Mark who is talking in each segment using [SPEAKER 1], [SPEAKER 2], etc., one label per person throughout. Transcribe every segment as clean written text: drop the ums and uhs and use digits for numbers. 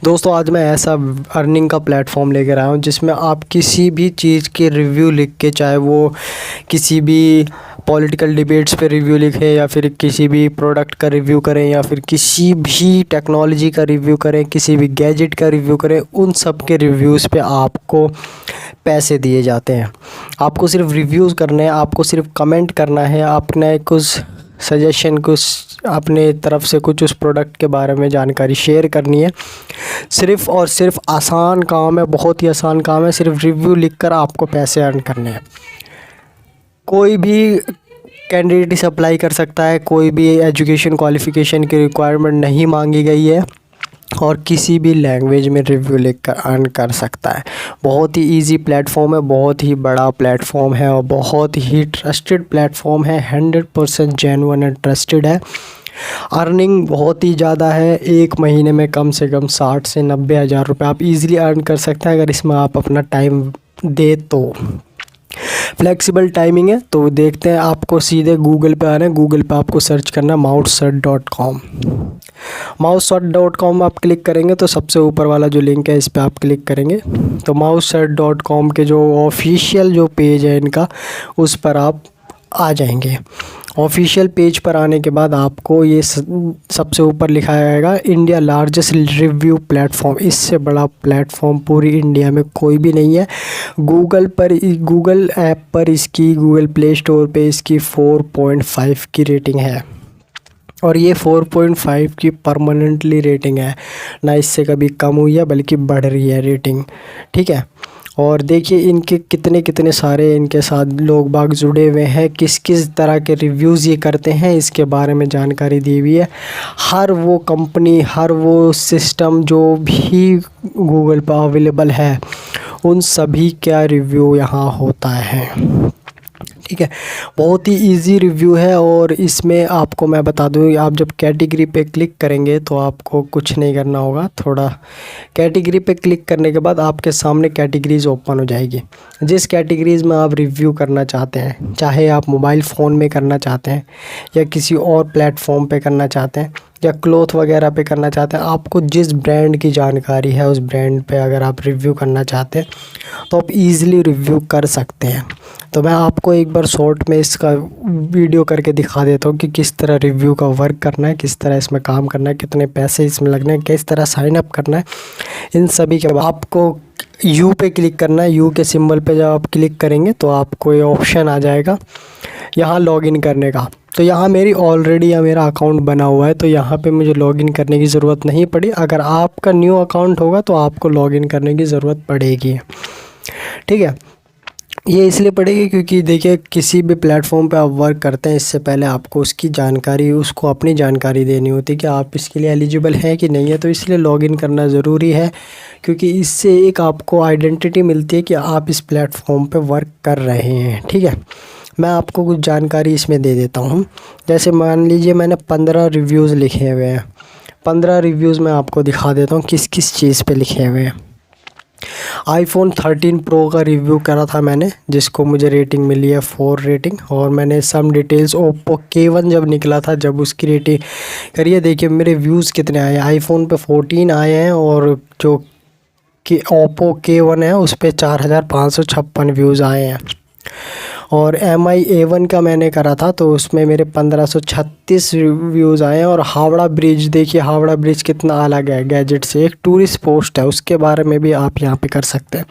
[SPEAKER 1] दोस्तों आज मैं ऐसा अर्निंग का प्लेटफॉर्म लेकर आया हूँ जिसमें आप किसी भी चीज़ के रिव्यू लिख के, चाहे वो किसी भी पॉलिटिकल डिबेट्स पे रिव्यू लिखें या फिर किसी भी प्रोडक्ट का रिव्यू करें या फिर किसी भी टेक्नोलॉजी का रिव्यू करें, किसी भी गैजेट का रिव्यू करें, उन सब के रिव्यूज़ पे आपको पैसे दिए जाते हैं। आपको सिर्फ रिव्यूज़ करने हैं, आपको सिर्फ कमेंट करना है, आपने कुछ सजेशन, कुछ अपने तरफ से कुछ उस प्रोडक्ट के बारे में जानकारी शेयर करनी है। सिर्फ़ और सिर्फ आसान काम है, बहुत ही आसान काम है। सिर्फ रिव्यू लिखकर आपको पैसे अर्न करने हैं। कोई भी कैंडिडेट इसे अप्लाई कर सकता है, कोई भी एजुकेशन क्वालिफ़िकेशन की रिक्वायरमेंट नहीं मांगी गई है और किसी भी लैंग्वेज में रिव्यू लिखकर अर्न कर सकता है। बहुत ही इजी प्लेटफॉर्म है, बहुत ही बड़ा प्लेटफॉर्म है और बहुत ही ट्रस्टेड प्लेटफॉर्म है। 100% जेन्युइन एंड ट्रस्टेड है। अर्निंग बहुत ही ज़्यादा है। एक महीने में कम से कम 60 से 90 हज़ार रुपये आप इजीली अर्न कर सकते हैं अगर इसमें आप अपना टाइम दे तो। फ्लेक्सिबल टाइमिंग है। तो देखते हैं, आपको सीधे गूगल पे आना है। गूगल पे आपको सर्च करना है mouseshut.com। mouseshut.com आप क्लिक करेंगे तो सबसे ऊपर वाला जो लिंक है इस पर आप क्लिक करेंगे तो mouseshut.com के जो ऑफिशियल जो पेज है इनका, उस पर आप आ जाएंगे। ऑफिशियल पेज पर आने के बाद आपको ये सबसे ऊपर लिखा जाएगा इंडिया लार्जेस्ट रिव्यू प्लेटफॉर्म। इससे बड़ा प्लेटफॉर्म पूरी इंडिया में कोई भी नहीं है। गूगल ऐप पर इसकी, गूगल प्ले स्टोर पे इसकी 4.5 की रेटिंग है और ये 4.5 की परमानेंटली रेटिंग है, ना इससे कभी कम हुई है बल्कि बढ़ रही है रेटिंग। ठीक है। और देखिए इनके कितने कितने सारे इनके साथ लोग बाग जुड़े हुए हैं, किस किस तरह के रिव्यूज़ ये करते हैं इसके बारे में जानकारी दी हुई है। हर वो कंपनी, हर वो सिस्टम जो भी गूगल पर अवेलेबल है, उन सभी का रिव्यू यहाँ होता है। ठीक है। बहुत ही इजी रिव्यू है और इसमें आपको मैं बता दूँ, आप जब कैटेगरी पे क्लिक करेंगे तो आपको कुछ नहीं करना होगा। थोड़ा कैटेगरी पे क्लिक करने के बाद आपके सामने कैटेगरीज़ ओपन हो जाएगी। जिस कैटेगरीज़ में आप रिव्यू करना चाहते हैं, चाहे आप मोबाइल फ़ोन में करना चाहते हैं या किसी और प्लेटफॉर्म पे करना चाहते हैं या क्लॉथ वगैरह पे करना चाहते हैं, आपको जिस ब्रांड की जानकारी है उस ब्रांड पे अगर आप रिव्यू करना चाहते हैं तो आप इजीली रिव्यू कर सकते हैं। तो मैं आपको एक बार शॉर्ट में इसका वीडियो करके दिखा देता हूँ कि किस तरह रिव्यू का वर्क करना है, किस तरह इसमें काम करना है, कितने पैसे इसमें लगने हैं, किस तरह साइन अप करना है। इन सभी के बाद आपको यू पे क्लिक करना है। यू के सिंबल पे जब आप क्लिक करेंगे तो आपको ये ऑप्शन आ जाएगा यहाँ लॉगिन करने का। तो यहाँ मेरी ऑलरेडी मेरा अकाउंट बना हुआ है तो यहाँ पे मुझे लॉगिन करने की ज़रूरत नहीं पड़ी। अगर आपका न्यू अकाउंट होगा तो आपको लॉगिन करने की ज़रूरत पड़ेगी। ठीक है। ये इसलिए पड़ेगी क्योंकि देखिए किसी भी प्लेटफॉर्म पे आप वर्क करते हैं, इससे पहले आपको उसकी जानकारी, उसको अपनी जानकारी देनी होती है कि आप इसके लिए एलिजिबल हैं कि नहीं है। तो इसलिए लॉगिन करना ज़रूरी है क्योंकि इससे एक आपको आइडेंटिटी मिलती है कि आप इस प्लेटफॉर्म पे वर्क कर रहे हैं। ठीक है। मैं आपको कुछ जानकारी इसमें दे देता हूँ। जैसे मान लीजिए मैंने 15 रिव्यूज़ लिखे हुए हैं। 15 रिव्यूज़ मैं आपको दिखा देता हूँ किस किस चीज़ पे लिखे हुए हैं। iPhone 13 Pro का रिव्यू करा था मैंने, जिसको मुझे रेटिंग मिली है 4 रेटिंग। और मैंने सम डिटेल्स Oppo K1 जब निकला था, जब उसकी रेटिंग करिए, देखिए मेरे व्यूज़ कितने आए। iPhone पे 14 आए हैं और जो कि Oppo K1 है उस पर 4556 व्यूज़ आए हैं। और MI A1 का मैंने करा था तो उसमें मेरे 1536 व्यूज़ आए हैं। और हावड़ा ब्रिज, देखिए हावड़ा ब्रिज कितना अलग है गैजेट से, एक टूरिस्ट पोस्ट है, उसके बारे में भी आप यहाँ पे कर सकते हैं।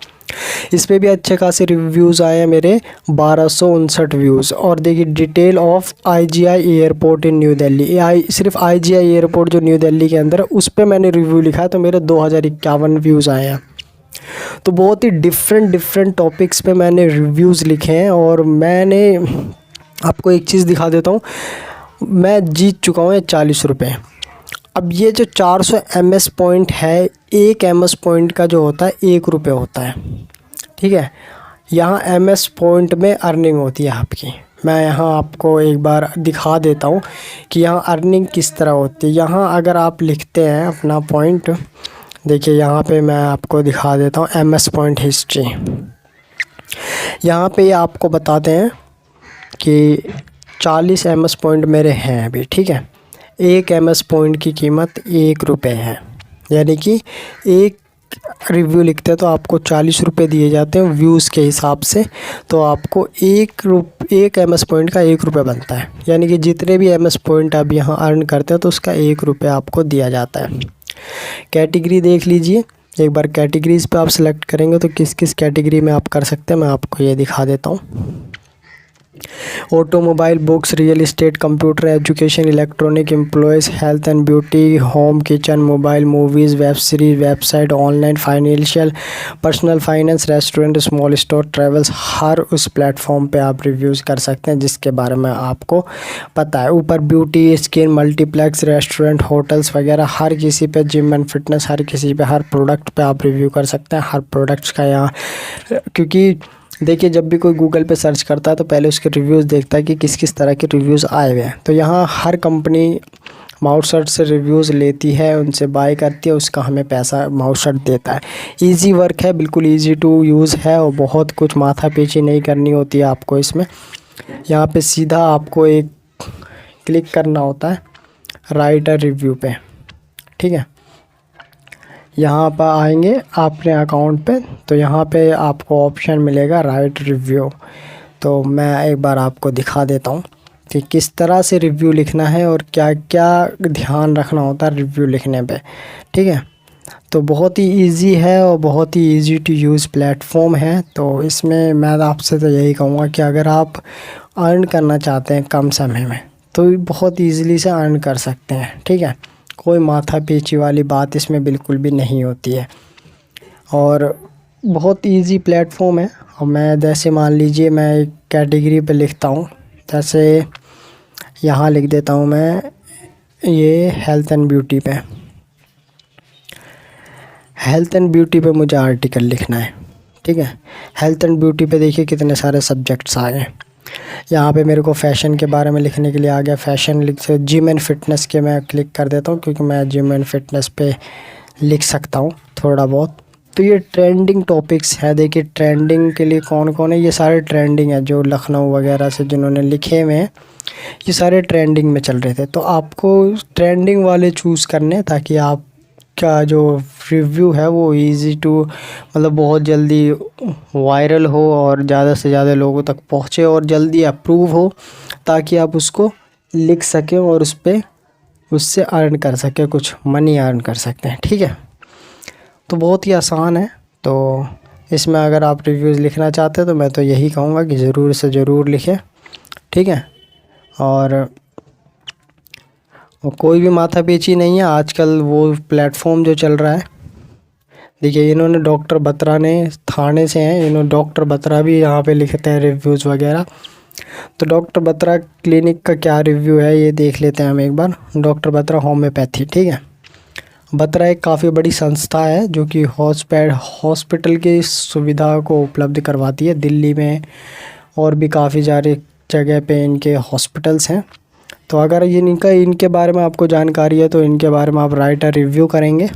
[SPEAKER 1] इस पर भी अच्छे खासे रिव्यूज़ आए हैं मेरे 1259 व्यूज़। और देखिए detail of IGI airport in new Delhi, सिर्फ IGI एयरपोर्ट जो न्यू दिल्ली के अंदर है उस पर मैंने रिव्यू लिखा है तो मेरे 2051 व्यूज़ आए हैं। तो बहुत ही डिफरेंट टॉपिक्स पे मैंने रिव्यूज़ लिखे हैं। और मैंने आपको एक चीज़ दिखा देता हूँ, मैं जीत चुका हूँ 40 रुपये। अब ये जो 400 MS पॉइंट है, एक MS पॉइंट का जो होता है 1 रुपये होता है। ठीक है। यहाँ MS पॉइंट में अर्निंग होती है आपकी। मैं यहाँ आपको एक बार दिखा देता हूँ कि यहाँ अर्निंग किस तरह होती है। यहाँ अगर आप लिखते हैं अपना पॉइंट, देखिए यहाँ पे मैं आपको दिखा देता हूँ MS पॉइंट हिस्ट्री। यहाँ पे ये आपको बताते हैं कि 40 MS पॉइंट मेरे हैं अभी। ठीक है। एक MS पॉइंट की कीमत 1 रुपये है। यानी कि एक रिव्यू लिखते हैं तो आपको 40 रुपये दिए जाते हैं व्यूज़ के हिसाब से। तो आपको एक MS पॉइंट का 1 रुपये बनता है, यानी कि जितने भी MS पॉइंट आप यहाँ अर्न करते हैं तो उसका 1 रुपये आपको दिया जाता है। कैटेगरी देख लीजिए एक बार, कैटेगरीज़ पे आप सेलेक्ट करेंगे तो किस किस कैटेगरी में आप कर सकते हैं मैं आपको ये दिखा देता हूँ। Automobile, books, real estate, computer, education, electronic, employees, health and beauty, home, kitchen, mobile, movies, web series, website, online, financial, personal finance, restaurant, small store, travels, हर उस प्लेटफॉर्म पे आप रिव्यूज़ कर सकते हैं जिसके बारे में आपको पता है। ऊपर beauty, skin, multiplex, restaurant, hotels वगैरह हर किसी पे, जिम एंड फिटनेस, हर किसी पे, हर प्रोडक्ट पे आप रिव्यू कर सकते हैं। हर प्रोडक्ट्स का यहाँ, क्योंकि देखिए जब भी कोई गूगल पे सर्च करता है तो पहले उसके रिव्यूज़ देखता है कि किस किस तरह के रिव्यूज़ आए हुए हैं। तो यहाँ हर कंपनी माउसर्ट से रिव्यूज़ लेती है, उनसे बाय करती है, उसका हमें पैसा माउसर्ट देता है। इजी वर्क है, बिल्कुल इजी टू यूज़ है और बहुत कुछ माथापैची नहीं करनी होती है आपको इसमें। यहाँ पे सीधा आपको एक क्लिक करना होता है राइट अ रिव्यू पे, ठीक है। यहाँ पर आएंगे अपने अकाउंट पे तो यहाँ पे आपको ऑप्शन मिलेगा राइट रिव्यू। तो मैं एक बार आपको दिखा देता हूँ कि किस तरह से रिव्यू लिखना है और क्या क्या ध्यान रखना होता है रिव्यू लिखने पे, ठीक है। तो बहुत ही इजी है और बहुत ही इजी टू यूज़ प्लेटफॉर्म है। तो इसमें मैं आपसे तो यही कहूँगा कि अगर आप अर्न करना चाहते हैं कम समय में तो बहुत ईज़िली से अर्न कर सकते हैं, ठीक है। कोई माथापैची वाली बात इसमें बिल्कुल भी नहीं होती है और बहुत इजी प्लेटफॉर्म है। और मैं जैसे मान लीजिए मैं एक कैटेगरी पे लिखता हूँ, जैसे यहाँ लिख देता हूँ मैं ये हेल्थ एंड ब्यूटी पे, हेल्थ एंड ब्यूटी पे मुझे आर्टिकल लिखना है, ठीक है। हेल्थ एंड ब्यूटी पे देखिए कितने सारे सब्जेक्ट्स आ गए। यहाँ पे मेरे को फ़ैशन के बारे में लिखने के लिए आ गया, फ़ैशन लिख से जिम एंड फिटनेस के मैं क्लिक कर देता हूँ क्योंकि मैं जिम एंड फिटनेस पे लिख सकता हूँ थोड़ा बहुत। तो ये ट्रेंडिंग टॉपिक्स है, देखिए ट्रेंडिंग के लिए कौन कौन है, ये सारे ट्रेंडिंग है जो लखनऊ वगैरह से जिन्होंने लिखे हुए हैं ये सारे ट्रेंडिंग में चल रहे थे। तो आपको ट्रेंडिंग वाले चूज़ करने ताकि आप का जो रिव्यू है वो इजी टू मतलब बहुत जल्दी वायरल हो और ज़्यादा से ज़्यादा लोगों तक पहुँचे और जल्दी अप्रूव हो, ताकि आप उसको लिख सकें और उस पर उससे अर्न कर सकें, कुछ मनी अर्न कर सकते हैं, ठीक है। तो बहुत ही आसान है। तो इसमें अगर आप रिव्यूज़ लिखना चाहते हैं तो मैं तो यही कहूँगा कि ज़रूर से ज़रूर लिखें, ठीक है। और कोई भी माथापैची नहीं है आजकल। वो प्लेटफॉर्म जो चल रहा है, देखिए इन्होंने डॉक्टर बत्रा ने थाने से हैं, इन्होंने डॉक्टर बत्रा भी यहाँ पे लिखते हैं रिव्यूज़ वगैरह। तो डॉक्टर बत्रा क्लिनिक का क्या रिव्यू है ये देख लेते हैं हम एक बार। डॉक्टर बत्रा होम्योपैथी, ठीक है। बत्रा एक काफ़ी बड़ी संस्था है जो कि हॉस्पिटल की सुविधा को उपलब्ध करवाती है दिल्ली में और भी काफ़ी सारे जगह पे इनके हॉस्पिटल्स हैं। तो अगर ये इनके बारे में आपको जानकारी है तो इनके बारे में आप राइट अ रिव्यू करेंगे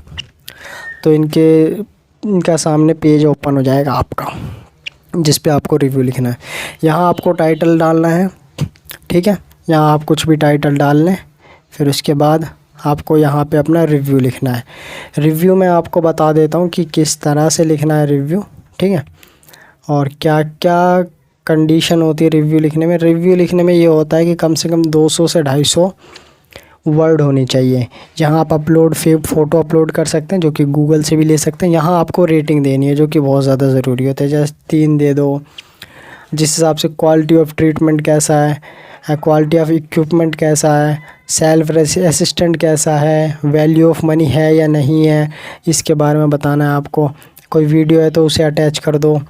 [SPEAKER 1] तो इनका सामने पेज ओपन हो जाएगा आपका, जिस पे आपको रिव्यू लिखना है। यहाँ आपको टाइटल डालना है, ठीक है। यहाँ आप कुछ भी टाइटल डाल लें, फिर उसके बाद आपको यहाँ पे अपना रिव्यू लिखना है। रिव्यू में आपको बता देता हूँ कि किस तरह से लिखना है रिव्यू, ठीक है। और क्या क्या कंडीशन होती है रिव्यू लिखने में। रिव्यू लिखने में ये होता है कि कम से कम 200 से 250 वर्ड होनी चाहिए। यहाँ आप फ़ोटो अपलोड कर सकते हैं जो कि गूगल से भी ले सकते हैं। यहाँ आपको रेटिंग देनी है जो कि बहुत ज़्यादा ज़रूरी होता है, जैसे 3 दे दो। जिस हिसाब से क्वालिटी ऑफ ट्रीटमेंट कैसा है, क्वालिटी ऑफ इक्विपमेंट कैसा है, सेल्फ असिस्टेंट कैसा है, वैल्यू ऑफ मनी है या नहीं है, इसके बारे में बताना है आपको। कोई वीडियो है तो उसे अटैच कर दो।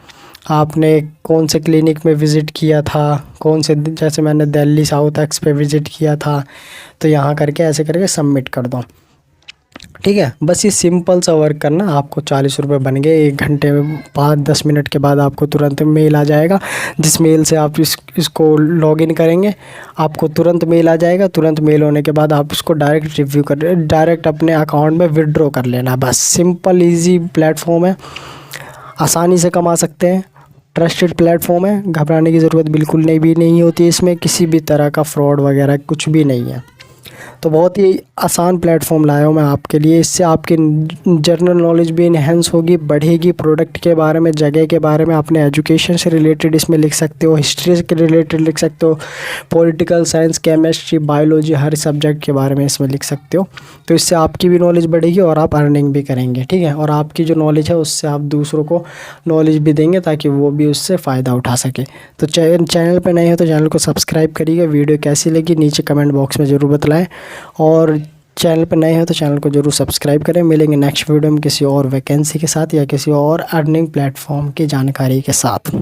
[SPEAKER 1] आपने कौन से क्लिनिक में विज़िट किया था, कौन से, जैसे मैंने दिल्ली साउथ एक्स पे विज़िट किया था, तो यहाँ करके ऐसे करके सबमिट कर दो, ठीक है। बस ये सिंपल सा वर्क करना। आपको 40 रुपये बन गए। 1 घंटे में 5-10 मिनट के बाद आपको तुरंत मेल आ जाएगा, जिस मेल से आप इसको लॉगिन करेंगे आपको तुरंत मेल आ जाएगा। तुरंत मेल होने के बाद आप इसको डायरेक्ट अपने अकाउंट में विड्रॉ कर लेना। बस सिंपल ईजी प्लेटफॉर्म है, आसानी से कमा सकते हैं। ट्रस्टेड प्लेटफॉर्म है, घबराने की ज़रूरत बिल्कुल नहीं होती है। इसमें किसी भी तरह का फ्रॉड वगैरह कुछ भी नहीं है। तो बहुत ही आसान प्लेटफॉर्म लाया हूँ मैं आपके लिए। इससे आपकी जनरल नॉलेज भी इन्हेंस होगी, बढ़ेगी। प्रोडक्ट के बारे में, जगह के बारे में, अपने एजुकेशन से रिलेटेड इसमें लिख सकते हो, हिस्ट्री के रिलेटेड लिख सकते हो, पॉलिटिकल साइंस, केमिस्ट्री, बायोलॉजी, हर सब्जेक्ट के बारे में इसमें लिख सकते हो। तो इससे आपकी भी नॉलेज बढ़ेगी और आप अर्निंग भी करेंगे, ठीक है। और आपकी जो नॉलेज है उससे आप दूसरों को नॉलेज भी देंगे ताकि वो भी उससे फ़ायदा उठा सके। तो चैनल पे नए हो तो चैनल को सब्सक्राइब करिएगा। वीडियो कैसी लगी नीचे कमेंट बॉक्स में ज़रूर बताएं, और चैनल पर नए हो तो चैनल को ज़रूर सब्सक्राइब करें। मिलेंगे नेक्स्ट वीडियो में किसी और वैकेंसी के साथ या किसी और अर्निंग प्लेटफॉर्म की जानकारी के साथ।